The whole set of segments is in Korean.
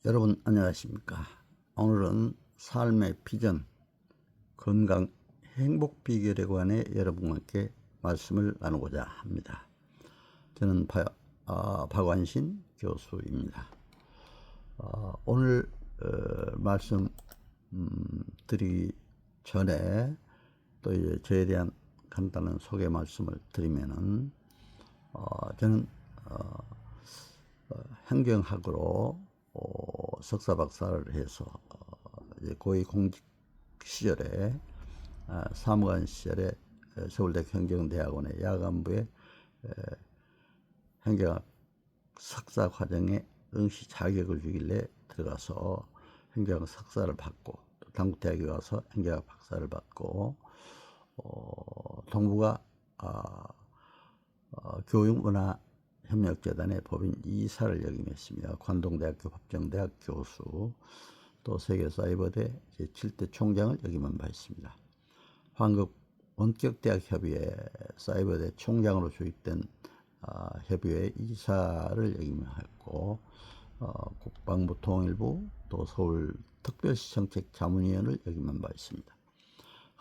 여러분 안녕하십니까. 오늘은 삶의 비전, 건강, 행복 비결에 관해 여러분과 함께 말씀을 나누고자 합니다. 저는 박완신 교수입니다. 오늘 말씀 드리기 전에 또 이제 저에 대한 간단한 소개 말씀을 드리면은 저는 행정학으로 석사 박사를 해서 이제 고위 공직 시절에 사무관 시절에 서울대 행정대학원의 야간부에 행정학 석사 과정에 응시 자격을 주길래 들어가서 행정학 석사를 받고 또 당구대학에 가서 행정학 박사를 받고 동부가 교육문화협력재단의 법인 이사를 역임했으며 관동대학교 법정대학 교수 또 세계사이버대 제7대 총장을 역임한 바 있습니다. 한국 원격대학협의회 사이버대 총장으로 조직된 협의회 이사를 역임했고 국방부 통일부 또 서울특별시정책 자문위원을 역임한 바 있습니다.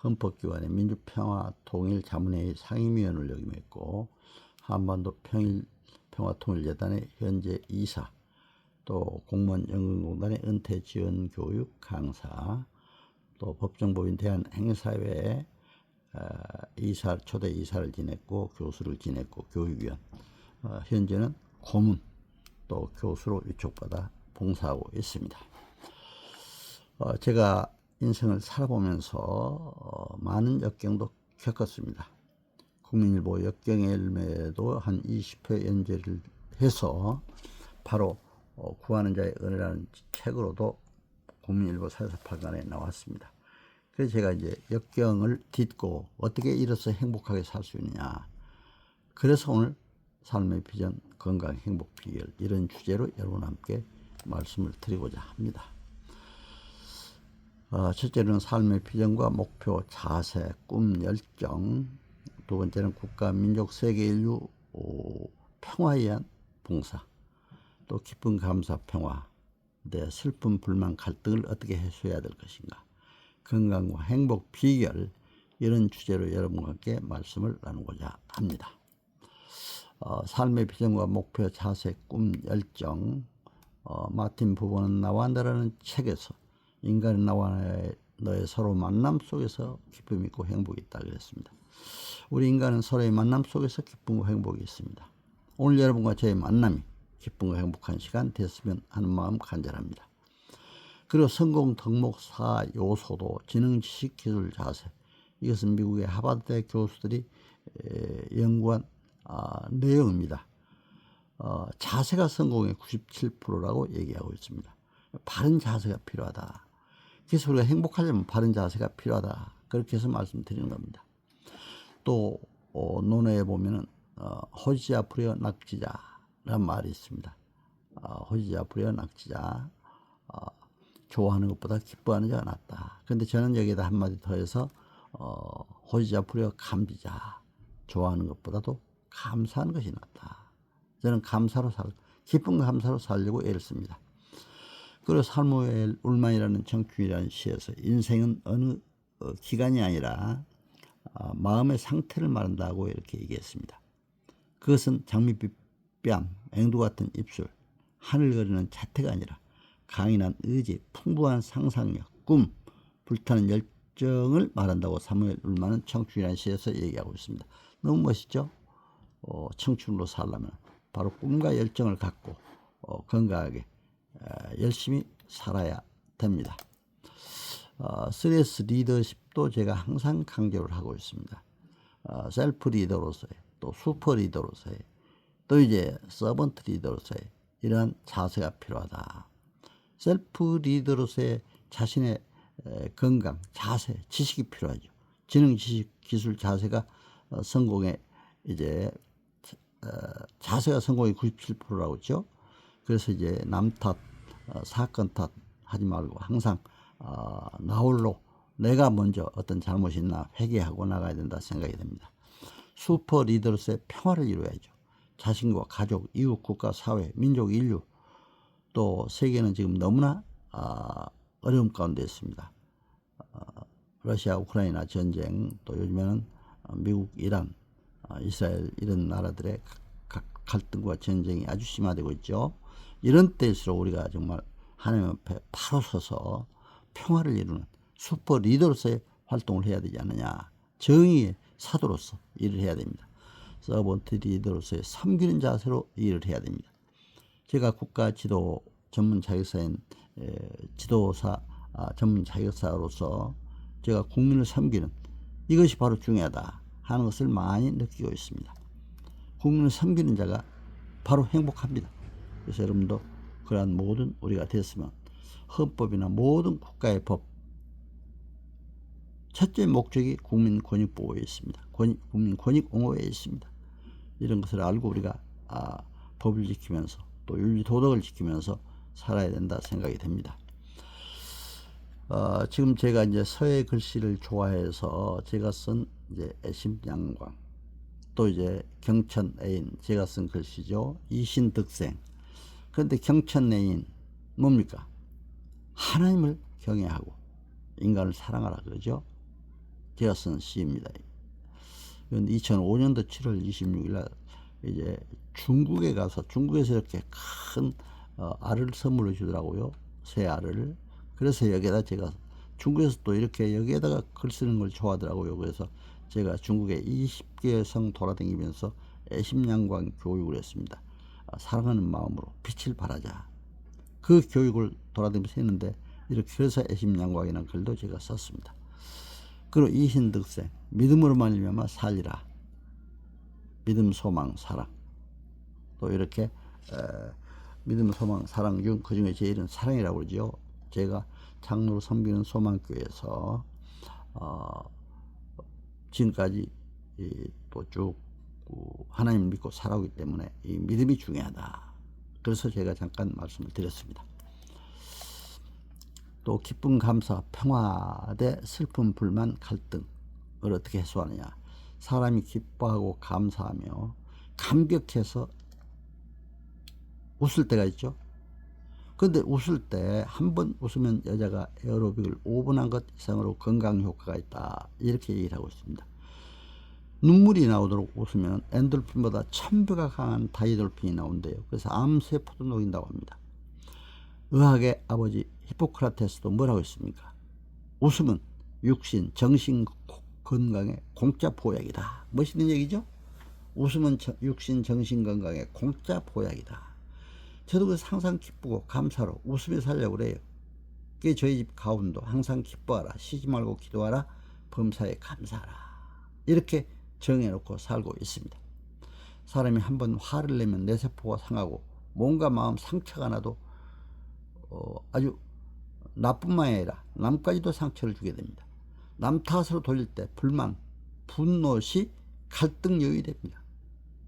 헌법기관의 민주평화통일자문회의 상임위원을 역임했고 한반도 평화통일재단의 현재 이사 또 공무원연금공단의 은퇴지원교육 강사 또 법정법인 대한행사회의 초대 이사를 지냈고 교수를 지냈고 교육위원 현재는 고문 또 교수로 위촉받아 봉사하고 있습니다. 제가 인생을 살아보면서 많은 역경도 겪었습니다. 국민일보 역경의 열매도 한 20회 연재를 해서 바로 구하는 자의 은혜라는 책으로도 국민일보 사회사판간에 나왔습니다. 그래서 제가 이제 역경을 딛고 어떻게 이로써 행복하게 살 수 있느냐. 그래서 오늘 삶의 비전, 건강, 행복 비결 이런 주제로 여러분과 함께 말씀을 드리고자 합니다. 첫째로는 삶의 비전과 목표, 자세, 꿈, 열정. 두 번째는 국가, 민족, 세계, 인류 평화에 의한 봉사. 또 기쁨, 감사, 평화. 내 슬픔, 불만, 갈등을 어떻게 해소해야 될 것인가. 건강과 행복 비결 이런 주제로 여러분과 함께 말씀을 나누고자 합니다. 삶의 비전과 목표, 자세, 꿈, 열정. 마틴 부버는 나와 너라는 책에서 인간의 나와 너의 서로 만남 속에서 기쁨이 있고 행복이 있다 그랬습니다. 우리 인간은 서로의 만남 속에서 기쁨과 행복이 있습니다. 오늘 여러분과 저의 만남이 기쁨과 행복한 시간 됐으면 하는 마음 간절합니다. 그리고 성공 덕목 4요소도 지능, 지식, 기술, 자세. 이것은 미국의 하버드대 교수들이 연구한 내용입니다. 자세가 성공의 97%라고 얘기하고 있습니다. 바른 자세가 필요하다. 그래서 우리가 행복하려면 바른 자세가 필요하다. 그렇게 해서 말씀드리는 겁니다. 또 논어에 보면은 호지자 불여 낙지자라는 말이 있습니다. 호지자 불여 낙지자. 좋아하는 것보다 기뻐하는 자가 낫다. 그런데 저는 여기에다 한마디 더해서 호지자 불여 감지자. 좋아하는 것보다도 감사하는 것이 낫다. 저는 기쁜 감사로 살려고 애를 씁니다. 그리고 살모엘 울만이라는 청춘이라는 시에서 인생은 어느 기간이 아니라 마음의 상태를 말한다고 이렇게 얘기했습니다. 그것은 장밋빛 뺨, 앵두 같은 입술, 하늘거리는 자태가 아니라 강인한 의지, 풍부한 상상력, 꿈, 불타는 열정을 말한다고 사무엘 울만은 청춘이라는 시에서 얘기하고 있습니다. 너무 멋있죠? 청춘으로 살려면 바로 꿈과 열정을 갖고 건강하게 열심히 살아야 됩니다. 3S 리더십도 제가 항상 강조를 하고 있습니다. 셀프 리더로서의 또 슈퍼 리더로서의 또 이제 서번트 리더로서의 이러한 자세가 필요하다. 셀프 리더로서의 자신의 건강, 자세, 지식이 필요하죠. 지능, 지식, 기술, 자세가 성공의 이제 자세가 성공의 97%라고 했죠. 그래서 이제 남 탓, 사건 탓 하지 말고 항상 나 홀로 내가 먼저 어떤 잘못이 있나 회개하고 나가야 된다 생각이 됩니다. 슈퍼 리더로서의 평화를 이루어야죠. 자신과 가족, 이웃, 국가, 사회, 민족, 인류 또 세계는 지금 너무나 어려움 가운데 있습니다. 러시아 우크라이나 전쟁, 또 요즘에는 미국 이란, 이스라엘 이런 나라들의 각 갈등과 전쟁이 아주 심화되고 있죠. 이런 때일수록 우리가 정말 하나님 앞에 바로 서서 평화를 이루는 슈퍼 리더로서의 활동을 해야 되지 않느냐. 정의의 사도로서 일을 해야 됩니다. 서번트 리더로서의 섬기는 자세로 일을 해야 됩니다. 제가 국가 지도 전문 자격사인 지도사 전문 자격사로서 제가 국민을 섬기는 이것이 바로 중요하다 하는 것을 많이 느끼고 있습니다. 국민을 섬기는 자가 바로 행복합니다. 그래서 여러분도 그러한 모든 우리가 됐으면 헌법이나 모든 국가의 법 첫째 목적이 국민 권익 보호에 있습니다. 국민 권익 옹호에 있습니다. 이런 것을 알고 우리가 법을 지키면서 또 윤리 도덕을 지키면서 살아야 된다 생각이 됩니다. 지금 제가 이제 서예 글씨를 좋아해서 제가 쓴 이제 애심양광, 또 이제 경천애인 제가 쓴 글씨죠. 이신득생. 그런데 경천애인 뭡니까? 하나님을 경외하고 인간을 사랑하라 그러죠. 제가 쓴 시입니다. 2005년도 7월 26일 날 이제 중국에 가서 중국에서 이렇게 큰 알을 선물로 주더라고요. 새 알을. 그래서 여기에다 제가 중국에서 또 이렇게 여기에다가 글 쓰는 걸 좋아하더라고요. 그래서 제가 중국에 20개 성 돌아다니면서 애심양광 교육을 했습니다. 사랑하는 마음으로 빛을 발하자. 그 교육을 돌아다니면서 했는데 이렇게 그래서 애심양광이라는 글도 제가 썼습니다. 그리고 이신득생, 믿음으로만 일면 살리라. 믿음, 소망, 사랑. 또 이렇게 믿음, 소망, 사랑 중 그중에 제일은 사랑이라고 그러죠. 제가 장로로 섬기는 소망교회에서 지금까지 또 쭉 하나님을 믿고 살아오기 때문에 이 믿음이 중요하다. 그래서 제가 잠깐 말씀을 드렸습니다. 또 기쁨, 감사, 평화 대 슬픔, 불만, 갈등을 어떻게 해소하느냐. 사람이 기뻐하고 감사하며 감격해서 웃을 때가 있죠. 그런데 웃을 때 한 번 웃으면 여자가 에어로빅을 5분 한 것 이상으로 건강 효과가 있다. 이렇게 얘기를 하고 있습니다. 눈물이 나오도록 웃으면 엔돌핀보다 1000배가 강한 다이돌핀이 나온대요. 그래서 암세포도 녹인다고 합니다. 의학의 아버지 히포크라테스도 뭐라고 했습니까? 웃음은 육신, 정신 건강의 공짜 보약이다. 멋있는 얘기죠? 웃음은 육신, 정신 건강의 공짜 보약이다. 저도 그래서 항상 기쁘고 감사로 웃으며 살려고 그래요. 그게 저희 집 가훈도 항상 기뻐하라, 쉬지 말고 기도하라, 범사에 감사하라. 이렇게 정해놓고 살고 있습니다. 사람이 한번 화를 내면 뇌세포가 상하고 몸과 마음 상처가 나도 아주 나뿐만 아니라 남까지도 상처를 주게 됩니다. 남 탓으로 돌릴 때 불만, 분노 시 갈등 요인이 됩니다.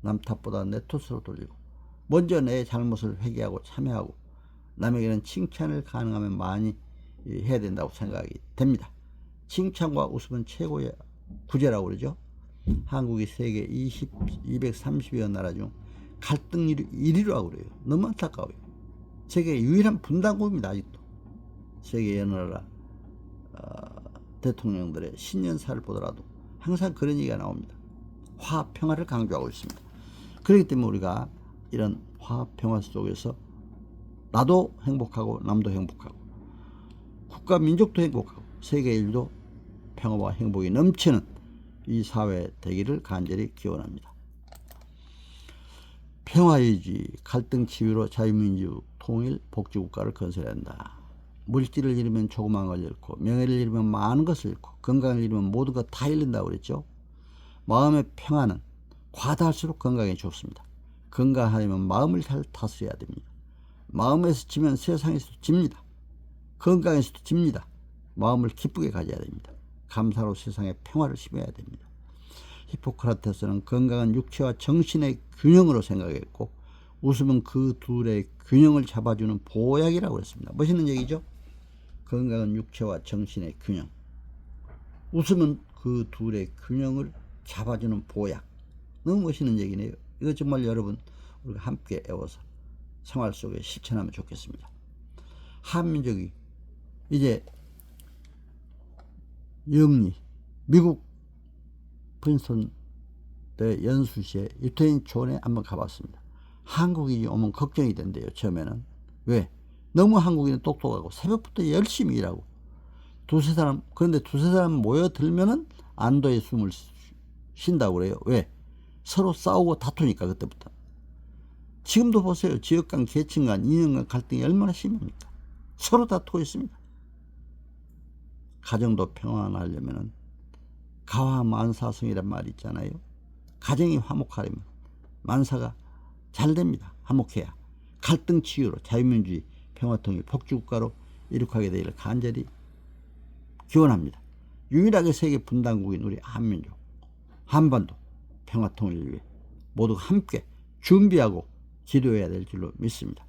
남 탓보다 내 탓으로 돌리고 먼저 내 잘못을 회개하고 참여하고 남에게는 칭찬을 가능하면 많이 해야 된다고 생각이 됩니다. 칭찬과 웃음은 최고의 구제라고 그러죠. 한국이 세계 230여 나라 중 갈등률이 1위로 하고 그래요. 너무 안타까워요. 세계 유일한 분단국입니다. 아직도 세계 여러 나라 대통령들의 신년사를 보더라도 항상 그런 얘기가 나옵니다. 화합, 평화를 강조하고 있습니다. 그렇기 때문에 우리가 이런 화합, 평화 속에서 나도 행복하고 남도 행복하고 국가 민족도 행복하고 세계 인류도 평화와 행복이 넘치는 이 사회 되기를 간절히 기원합니다. 평화유지, 갈등 치유로 자유민주, 통일, 복지국가를 건설해야 한다. 물질을 잃으면 조그만 걸 잃고 명예를 잃으면 많은 것을 잃고 건강을 잃으면 모든 것 다 잃는다고 그랬죠. 마음의 평화는 과다할수록 건강에 좋습니다. 건강하려면 마음을 잘 다스려야 됩니다. 마음에서 지면 세상에서도 집니다. 건강에서도 집니다. 마음을 기쁘게 가져야 됩니다. 감사로 세상에 평화를 심어야 됩니다. 히포크라테스는 건강은 육체와 정신의 균형으로 생각했고 웃음은 그 둘의 균형을 잡아주는 보약이라고 했습니다. 멋있는 얘기죠? 건강은 육체와 정신의 균형, 웃음은 그 둘의 균형을 잡아주는 보약. 너무 멋있는 얘기네요. 이거 정말 여러분 우리가 함께 애워서 생활 속에 실천하면 좋겠습니다. 한민족이 이제 영리 미국 프린스턴 때 연수시에 유태인 존에 한번 가봤습니다. 한국인이 오면 걱정이 된대요. 처음에는. 왜? 너무 한국인은 똑똑하고 새벽부터 열심히 일하고 그런데 두세 사람 모여들면은 안도의 숨을 쉰다고 그래요. 왜? 서로 싸우고 다투니까. 그때부터. 지금도 보세요. 지역 간, 계층 간, 인연 간 갈등이 얼마나 심합니까? 서로 다투고 있습니다. 가정도 평안하려면은 가화만사성이란 말이 있잖아요. 가정이 화목하려면 만사가 잘 됩니다. 화목해야. 갈등 치유로 자유민주주의, 평화통일, 복지국가로 이룩하게 되기를 간절히 기원합니다. 유일하게 세계 분단국인 우리 한민족, 한반도 평화통일을 위해 모두 함께 준비하고 기도해야 될 줄로 믿습니다.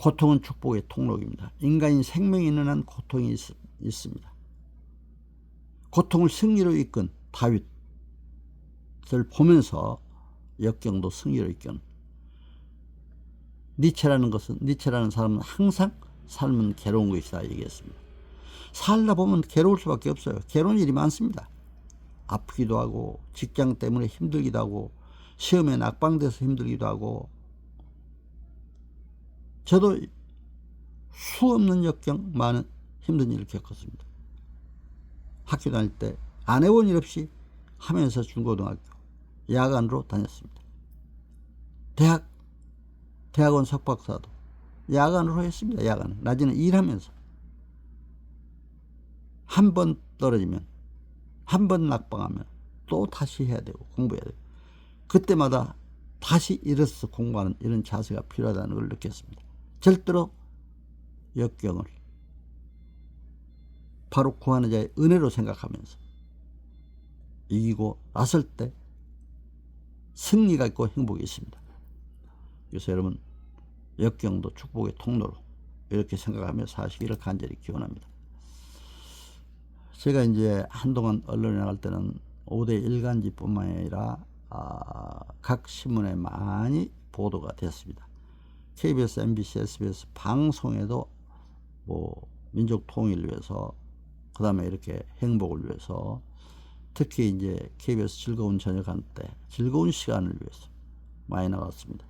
고통은 축복의 통로입니다. 인간인 생명이 있는 한 고통이 있습니다. 고통을 승리로 이끈 다윗을 보면서 역경도 승리로 이끈 니체라는 사람은 항상 삶은 괴로운 것이다 얘기했습니다. 살다 보면 괴로울 수밖에 없어요. 괴로운 일이 많습니다. 아프기도 하고 직장 때문에 힘들기도 하고 시험에 낙방돼서 힘들기도 하고 저도 수 없는 역경 많은 힘든 일을 겪었습니다. 학교 다닐 때 안 해본 일 없이 하면서 중고등학교 야간으로 다녔습니다. 대학원 석박사도 야간으로 했습니다. 야간. 낮에는 일하면서. 한 번 떨어지면 한 번 낙방하면 또 다시 해야 되고 공부해야 되고 그때마다 다시 일어서서 공부하는 이런 자세가 필요하다는 걸 느꼈습니다. 절대로 역경을 바로 구하는 자의 은혜로 생각하면서 이기고 났을 때 승리가 있고 행복이 있습니다. 그래서 여러분 역경도 축복의 통로로 이렇게 생각하며 사시기를 간절히 기원합니다. 제가 이제 한동안 언론에 나갈 때는 5대 일간지뿐만 아니라 각 신문에 많이 보도가 됐습니다. KBS, MBC, SBS 방송에도 뭐 민족 통일을 위해서 그 다음에 이렇게 행복을 위해서 특히 이제 KBS 즐거운 저녁 한때 즐거운 시간을 위해서 많이 나갔습니다.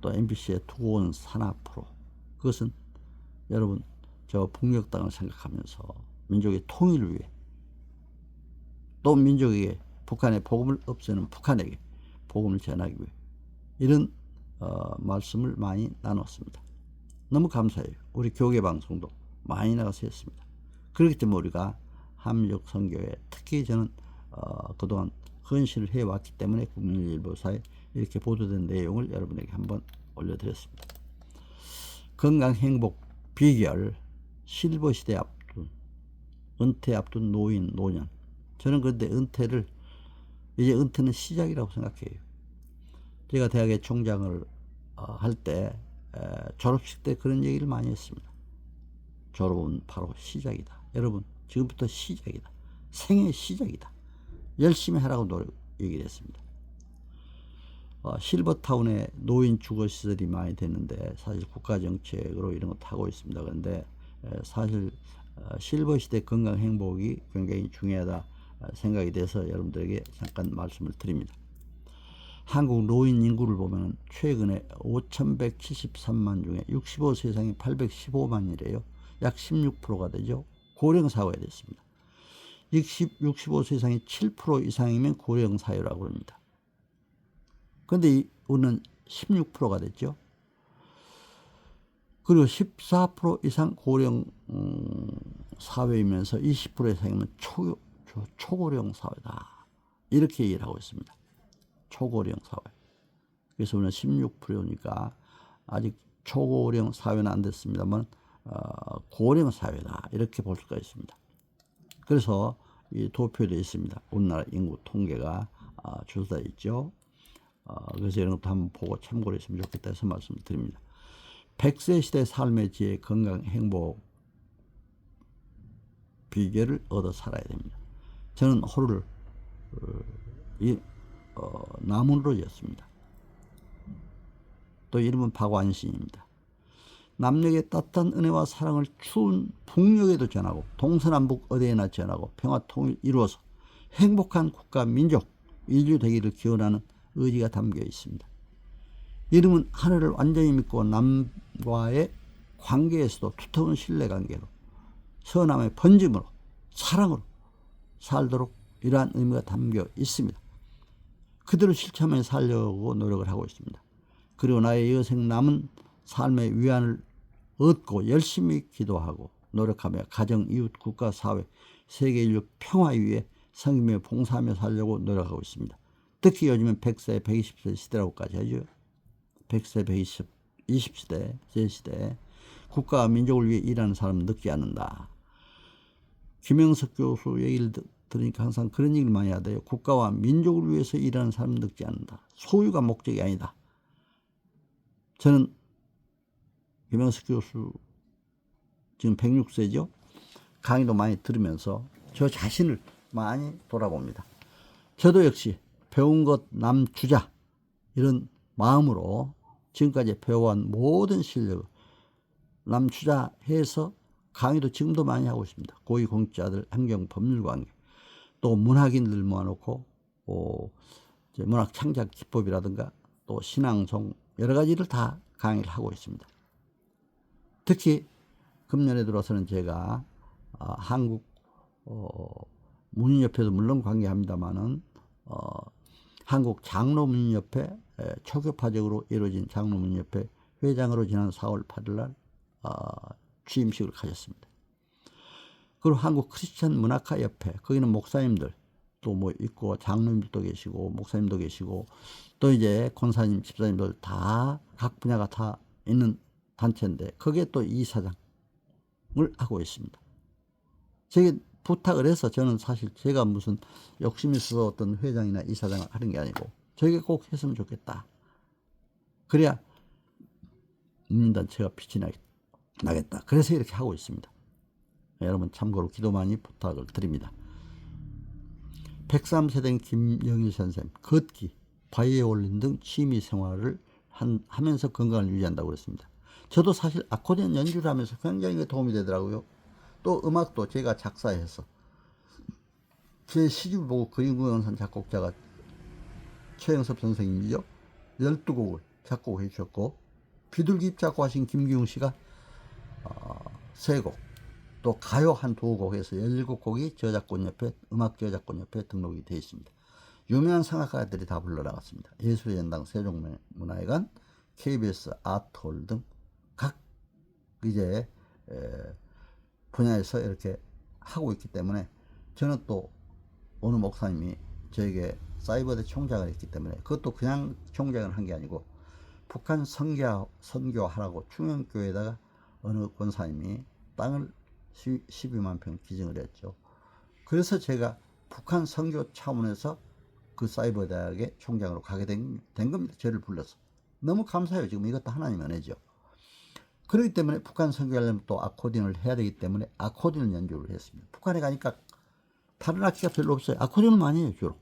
또 MBC의 두고온 산하 프로 그것은 여러분 저 북녘 땅을 생각하면서 민족의 통일을 위해 또 민족에게 북한의 복음을 없애는 북한에게 복음을 전하기 위해 이런 말씀을 많이 나눴습니다. 너무 감사해요. 우리 교계방송도 많이 나가서 했습니다. 그렇기 때문에 우리가 한민족 선교에 특히 저는 그동안 헌신을 해왔기 때문에 국민일보사에 이렇게 보도된 내용을 여러분에게 한번 올려드렸습니다. 건강 행복 비결 실버시대 앞둔 은퇴 앞둔 노인 노년 저는 그런데 이제 은퇴는 시작이라고 생각해요. 제가 대학의 총장을 할 때 졸업식 때 그런 얘기를 많이 했습니다. 졸업은 바로 시작이다. 여러분 지금부터 시작이다. 생의 시작이다. 열심히 하라고 얘기를 했습니다. 실버타운에 노인 주거시설이 많이 됐는데 사실 국가정책으로 이런 거 타고 있습니다. 그런데 사실 실버시대 건강 행복이 굉장히 중요하다 생각이 돼서 여러분들에게 잠깐 말씀을 드립니다. 한국 노인 인구를 보면 최근에 5,173만 중에 65세 이상이 815만이래요. 약 16%가 되죠. 고령사회가 됐습니다. 65세 이상이 7% 이상이면 고령사회라고 합니다. 그런데 오늘 16%가 됐죠. 그리고 14% 이상 고령 사회이면서 20% 이상이면 초고령 사회다. 이렇게 얘기를 하고 있습니다. 초고령 사회. 그래서 오늘 16%니까 아직 초고령 사회는 안 됐습니다만 고령 사회다. 이렇게 볼 수가 있습니다. 그래서 이 도표되어 있습니다. 우리나라 인구 통계가 조사되어 있죠. 그래서 이런 것도 한번 보고 참고를 했으면 좋겠다 해서 말씀을 드립니다. 100세 시대 삶의 지혜, 건강, 행복 비결을 얻어 살아야 됩니다. 저는 호를 나무로 지었습니다. 또 이름은 박완신입니다. 남녘의 따뜻한 은혜와 사랑을 추운 북녘에도 전하고 동서남북 어디에나 전하고 평화 통일 이루어서 행복한 국가 민족 인류 되기를 기원하는 의지가 담겨 있습니다. 이름은 하늘을 완전히 믿고 남과의 관계에서도 두터운 신뢰관계로 서남의 번짐으로 사랑으로 살도록 이러한 의미가 담겨 있습니다. 그대로 실천하며 살려고 노력을 하고 있습니다. 그리고 나의 여생 남은 삶의 위안을 얻고 열심히 기도하고 노력하며 가정, 이웃, 국가, 사회, 세계 인류 평화 위에 섬기며 봉사하며 살려고 노력하고 있습니다. 특히 요즘은 100세, 120세 시대라고까지 하죠. 100세, 20시대, 제시대 국가와 민족을 위해 일하는 사람은 늙지 않는다. 김영석 교수 얘기를 들으니까 항상 그런 얘기를 많이 하대요. 국가와 민족을 위해서 일하는 사람은 늙지 않는다. 소유가 목적이 아니다. 저는 김영석 교수 지금 106세죠. 강의도 많이 들으면서 저 자신을 많이 돌아봅니다. 저도 역시 배운 것 남주자 이런 마음으로 지금까지 배워온 모든 실력을 남주자해서 강의도 지금도 많이 하고 있습니다. 고위공직자들, 행정, 법률 관계, 또 문학인들 모아놓고 문학 창작 기법이라든가 또 신앙송 여러 가지를 다 강의를 하고 있습니다. 특히 금년에 들어서는 제가 한국 문인협회도 물론 관계합니다만은 한국 장로문인협회 초교파적으로 이루어진 장로문인협회 회장으로 지난 4월 8일 날 취임식을 가졌습니다. 그리고 한국 크리스천 문학화협회 거기는 목사님들 또 뭐 있고 장로님들도 계시고 목사님도 계시고 또 이제 권사님 집사님들 다 각 분야가 다 있는 단체인데 거기에 또 이사장을 하고 있습니다. 제게 부탁을 해서 저는 사실 제가 무슨 욕심이 있어서 어떤 회장이나 이사장을 하는 게 아니고 저에게 꼭 했으면 좋겠다. 그래야 문민단체가 빛이 나겠다. 그래서 이렇게 하고 있습니다. 여러분 참고로 기도 많이 부탁을 드립니다. 103세대인 김영일 선생님 걷기, 바이올린 등 취미 생활을 하면서 건강을 유지한다고 그랬습니다. 저도 사실 아코디언 연주를 하면서 굉장히 도움이 되더라고요. 또 음악도 제가 작사해서 제 시집을 보고 그림구영산 작곡자가 최영섭 선생님이죠. 12곡을 작곡해 주셨고 비둘기 작곡하신 김기웅 씨가 3곡 또 가요 한 2곡 해서 17곡이 저작권협회 음악저작권협회에 등록이 되어 있습니다. 유명한 성악가들이 다 불러나갔습니다. 예술의 전당, 세종문화회관, KBS 아트홀 등 각 이제 분야에서 이렇게 하고 있기 때문에 저는 또 어느 목사님이 저에게 사이버대 총장을 했기 때문에 그것도 그냥 총장을 한 게 아니고 북한 선교하라고 충영교회에다가 어느 권사님이 땅을 12만 평 기증을 했죠. 그래서 제가 북한 선교 차원에서 그 사이버 대학의 총장으로 가게 된 겁니다. 저를 불러서. 너무 감사해요. 지금 이것도 하나님 은혜죠. 그렇기 때문에 북한 선교하려면 또 아코디언을 해야 되기 때문에 아코디언 연주를 했습니다. 북한에 가니까 다른 악기가 별로 없어요. 아코디언을 많이 해요. 주로.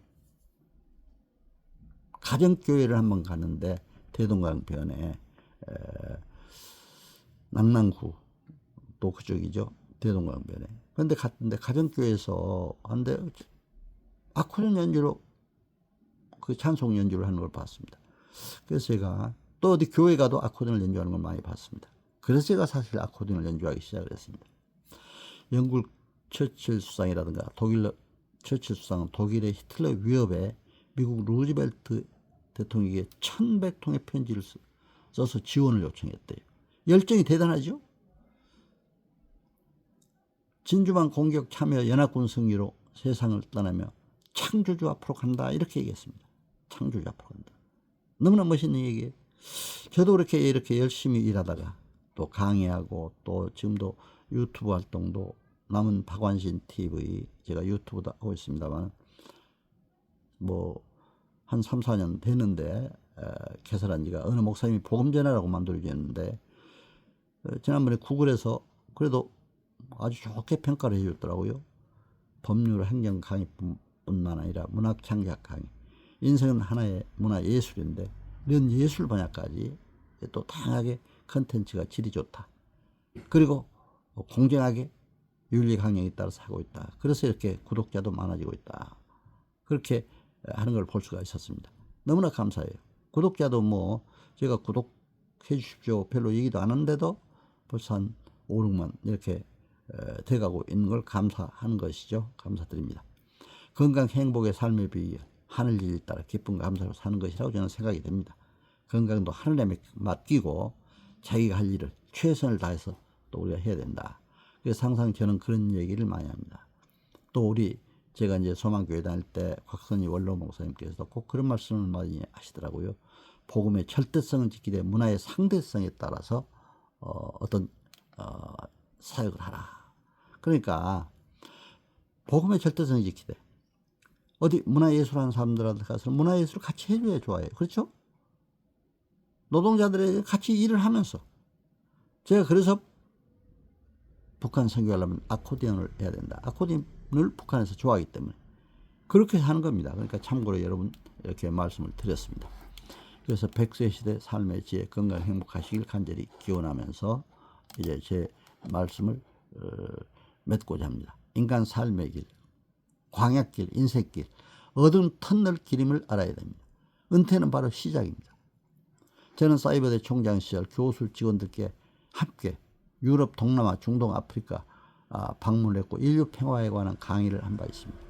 가정교회를 한번 갔는데 대동강변에 낙랑구 또 그쪽이죠. 대동강변에. 그런데 갔는데 가정교회에서 한데 아코디언 연주로 그 찬송 연주를 하는 걸 봤습니다. 그래서 제가 또 어디 교회 가도 아코디언을 연주하는 걸 많이 봤습니다. 그래서 제가 사실 아코디언을 연주하기 시작을 했습니다. 영국 처칠 수상이라든가 독일 처칠 수상은 독일의 히틀러 위협에 미국 루즈벨트 대통령에게 1100통의 편지를 써서 지원을 요청했대요. 열정이 대단하죠? 진주만 공격 참여 연합군 승리로 세상을 떠나며 창조주 앞으로 간다 이렇게 얘기했습니다. 창조주 앞으로 간다. 너무나 멋있는 얘기예요. 저도 이렇게 열심히 일하다가 또 강의하고 또 지금도 유튜브 활동도 남은 박완신 TV 제가 유튜브도 하고 있습니다만 뭐 한 3, 4년 됐는데 개설한 지가 어느 목사님이 복음 전하라고 만들어졌는데 지난번에 구글에서 그래도 아주 좋게 평가를 해줬더라고요. 법률 행정 강의뿐만 아니라 문학 창작 강의. 인생은 하나의 문화 예술인데 이런 예술 분야까지 또 다양하게 컨텐츠가 질이 좋다. 그리고 공정하게 윤리 강령에 따라서 하고 있다. 그래서 이렇게 구독자도 많아지고 있다. 그렇게 하는 걸 볼 수가 있었습니다. 너무나 감사해요. 구독자도 뭐 제가 구독해 주십시오 별로 얘기도 안 하는데도 벌써 한 5, 6만 이렇게 돼가고 있는 걸 감사하는 것이죠. 감사드립니다. 건강 행복의 삶의 비결, 하늘 일 따라 기쁨 감사로 사는 것이라고 저는 생각이 됩니다. 건강도 하늘에 맡기고 자기가 할 일을 최선을 다해서 또 우리가 해야 된다. 그래서 항상 저는 그런 얘기를 많이 합니다. 또 제가 이제 소망교회 다닐 때 곽선희 원로 목사님께서도 꼭 그런 말씀을 많이 하시더라고요. 복음의 절대성은 지키되 문화의 상대성에 따라서 어떤 사역을 하라. 그러니까 복음의 절대성을 지키되 어디 문화예술하는 사람들한테 가서 문화예술을 같이 해줘야 좋아해요. 그렇죠? 노동자들에게 같이 일을 하면서 제가 그래서 북한 선교하려면 아코디언을 해야 된다. 아코디언을 북한에서 좋아하기 때문에 그렇게 하는 겁니다. 그러니까 참고로 여러분 이렇게 말씀을 드렸습니다. 그래서 100세 시대 삶의 지혜 건강 행복하시길 간절히 기원하면서 이제 제 말씀을 맺고자 합니다. 인간 삶의 길, 광약길, 인생길, 어두운 터널 길임을 알아야 됩니다. 은퇴는 바로 시작입니다. 저는 사이버대 총장 시절 교수 직원들께 함께 유럽, 동남아, 중동, 아프리카 방문했고 인류 평화에 관한 강의를 한 바 있습니다.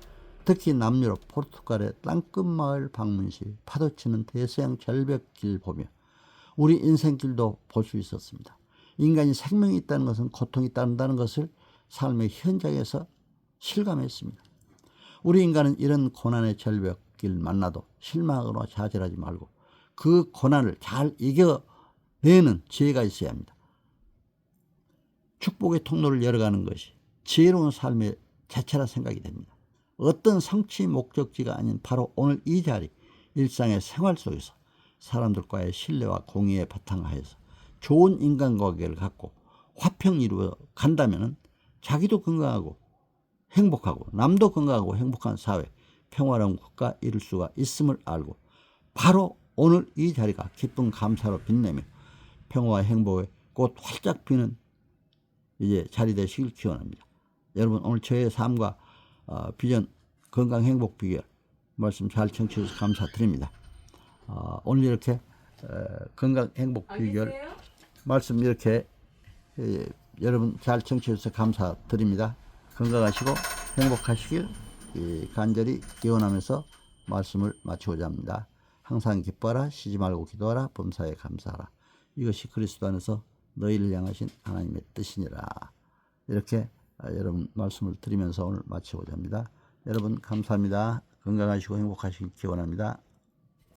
특히 남유럽, 포르투갈의 땅끝 마을 방문 시 파도치는 대서양 절벽길 보며 우리 인생길도 볼 수 있었습니다. 인간이 생명이 있다는 것은 고통이 따른다는 것을 삶의 현장에서 실감했습니다. 우리 인간은 이런 고난의 절벽길 만나도 실망하거나 좌절하지 말고 그 고난을 잘 이겨내는 지혜가 있어야 합니다. 축복의 통로를 열어가는 것이 지혜로운 삶의 자체라 생각이 됩니다. 어떤 성취 목적지가 아닌 바로 오늘 이 자리, 일상의 생활 속에서 사람들과의 신뢰와 공의에 바탕하여서 좋은 인간관계를 갖고 화평 이루어 간다면 자기도 건강하고 행복하고 남도 건강하고 행복한 사회, 평화로운 국가 이룰 수가 있음을 알고 바로 오늘 이 자리가 기쁨 감사로 빛내며 평화와 행복의 꽃 활짝 피는 이제 자리 되시길 기원합니다. 여러분 오늘 저의 삶과 비전 건강 행복 비결 말씀 잘 청취해 주셔서 감사드립니다. 오늘 이렇게 건강 행복 비결 말씀 이렇게 여러분 잘 청취해 주셔서 감사드립니다. 건강하시고 행복하시길 간절히 기원하면서 말씀을 마치고자 합니다. 항상 기뻐하라, 쉬지 말고 기도하라, 범사에 감사하라. 이것이 그리스도 안에서 너희를 향하신 하나님의 뜻이니라. 이렇게 여러분 말씀을 드리면서 오늘 마치고자 합니다. 여러분 감사합니다. 건강하시고 행복하시길 기원합니다.